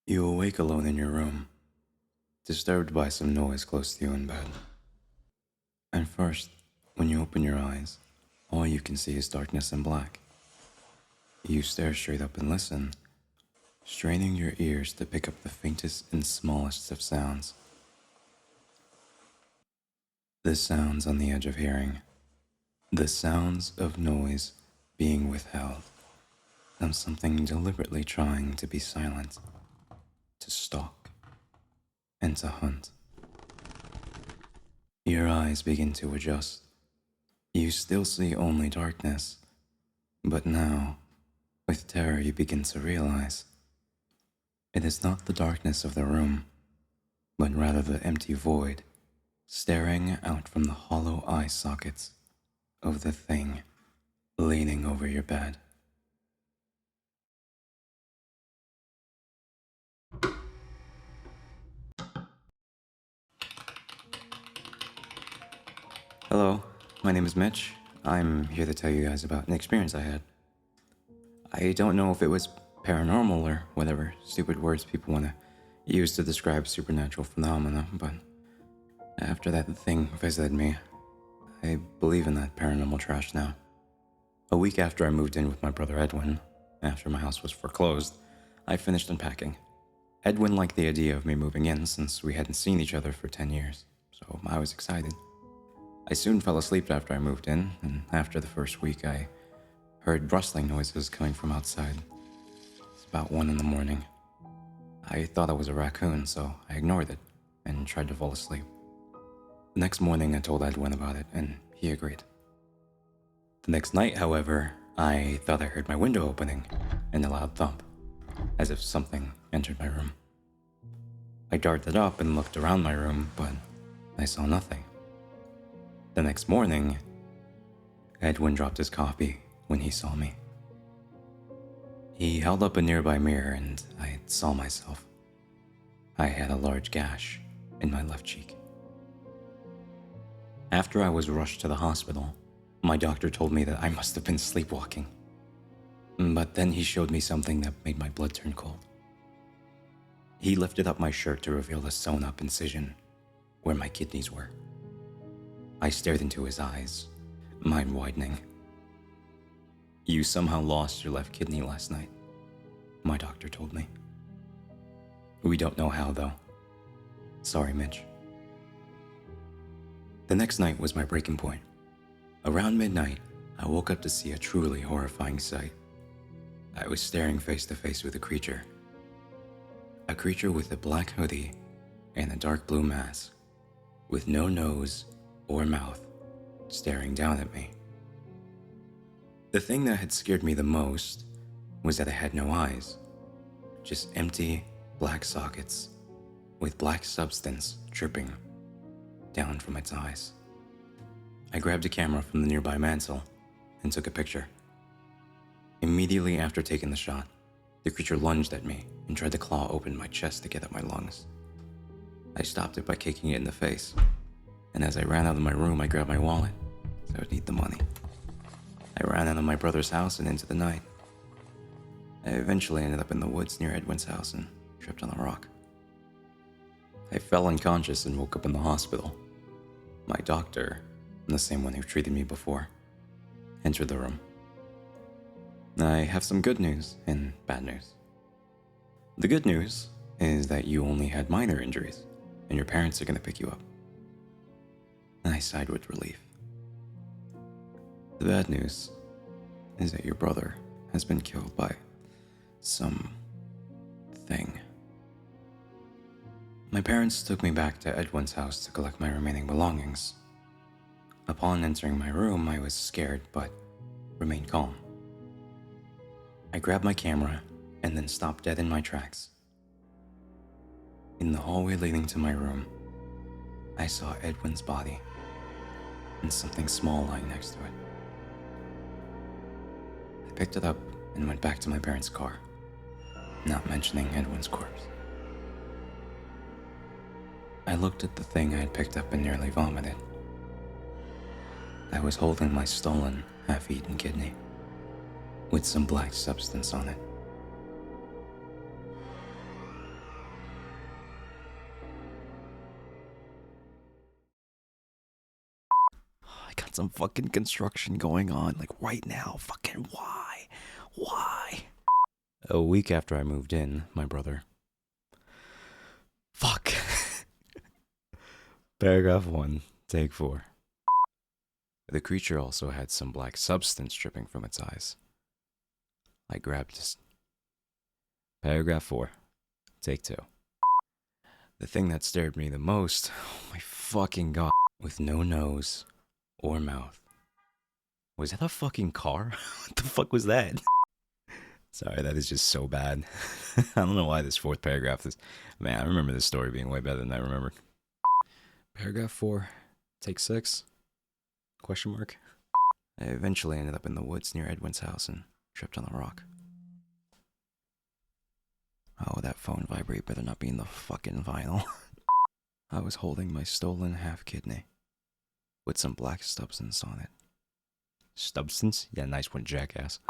You awake alone in your room, disturbed by some noise close to you in bed. At first, when you open your eyes, all you can see is darkness and black. You stare straight up and listen, straining your ears to pick up the faintest and smallest of sounds. The sounds on the edge of hearing, the sounds of noise being withheld, of something deliberately trying to be silent, to stalk, and to hunt. Your eyes begin to adjust. You still see only darkness, but now, with terror, you begin to realize it is not the darkness of the room, but rather the empty void staring out from the hollow eye sockets of the thing leaning over your bed. Hello, my name is Mitch. I'm here to tell you guys about an experience I had. I don't know if it was paranormal or whatever stupid words people want to use to describe supernatural phenomena, but after that thing visited me, I believe in that paranormal trash now. A week after I moved in with my brother Edwin, after my house was foreclosed, I finished unpacking. Edwin liked the idea of me moving in since we hadn't seen each other for 10 years, so I was excited. I soon fell asleep after I moved in, and after the first week I heard rustling noises coming from outside. It's about 1 in the morning. I thought it was a raccoon, so I ignored it and tried to fall asleep. The next morning I told Edwin about it, and he agreed. The next night, however, I thought I heard my window opening and a loud thump, as if something entered my room. I darted up and looked around my room, but I saw nothing. The next morning, Edwin dropped his coffee when he saw me. He held up a nearby mirror and I saw myself. I had a large gash in my left cheek. After I was rushed to the hospital, my doctor told me that I must have been sleepwalking. But then he showed me something that made my blood turn cold. He lifted up my shirt to reveal a sewn-up incision where my kidneys were. I stared into his eyes, mine widening. "You somehow lost your left kidney last night," my doctor told me. "We don't know how, though. Sorry, Mitch." The next night was my breaking point. Around midnight, I woke up to see a truly horrifying sight. I was staring face to face with a creature. A creature with a black hoodie and a dark blue mask, with no nose or mouth, staring down at me. The thing that had scared me the most was that it had no eyes, just empty black sockets with black substance dripping down from its eyes. I grabbed a camera from the nearby mantle and took a picture. Immediately after taking the shot, the creature lunged at me and tried to claw open my chest to get at my lungs. I stopped it by kicking it in the face, and as I ran out of my room, I grabbed my wallet, so I would need the money. I ran out of my brother's house and into the night. I eventually ended up in the woods near Edwin's house and tripped on a rock. I fell unconscious and woke up in the hospital. My doctor, the same one who treated me before, entered the room. I have some good news and bad news. The good news is that you only had minor injuries, and your parents are going to pick you up. I sighed with relief. The bad news is that your brother has been killed by some thing. My parents took me back to Edwin's house to collect my remaining belongings. Upon entering my room, I was scared but remained calm. I grabbed my camera and then stopped dead in my tracks. In the hallway leading to my room, I saw Edwin's body and something small lying next to it. I picked it up and went back to my parents' car, not mentioning Edwin's corpse. I looked at the thing I had picked up and nearly vomited. I was holding my stolen, half-eaten kidney, with some black substance on it. some fucking construction going on, like right now. Fucking why? Why? A week after I moved in, my brother. Fuck. Paragraph 1, take 4. The creature also had some black substance dripping from its eyes. I grabbed this. Paragraph 4, take 2. The thing that stared me the most, oh my fucking god, with no nose or mouth. Was that a fucking car? What the fuck was that? Sorry, that is just so bad. I don't know why this fourth paragraph is... Man, I remember this story being way better than I remember. Paragraph 4, take 6? Question mark. I eventually ended up in the woods near Edwin's house and tripped on a rock. Oh, that phone vibrate better not be in the fucking vinyl. I was holding my stolen half kidney with some black substance on it. Substance? Yeah, nice one, jackass.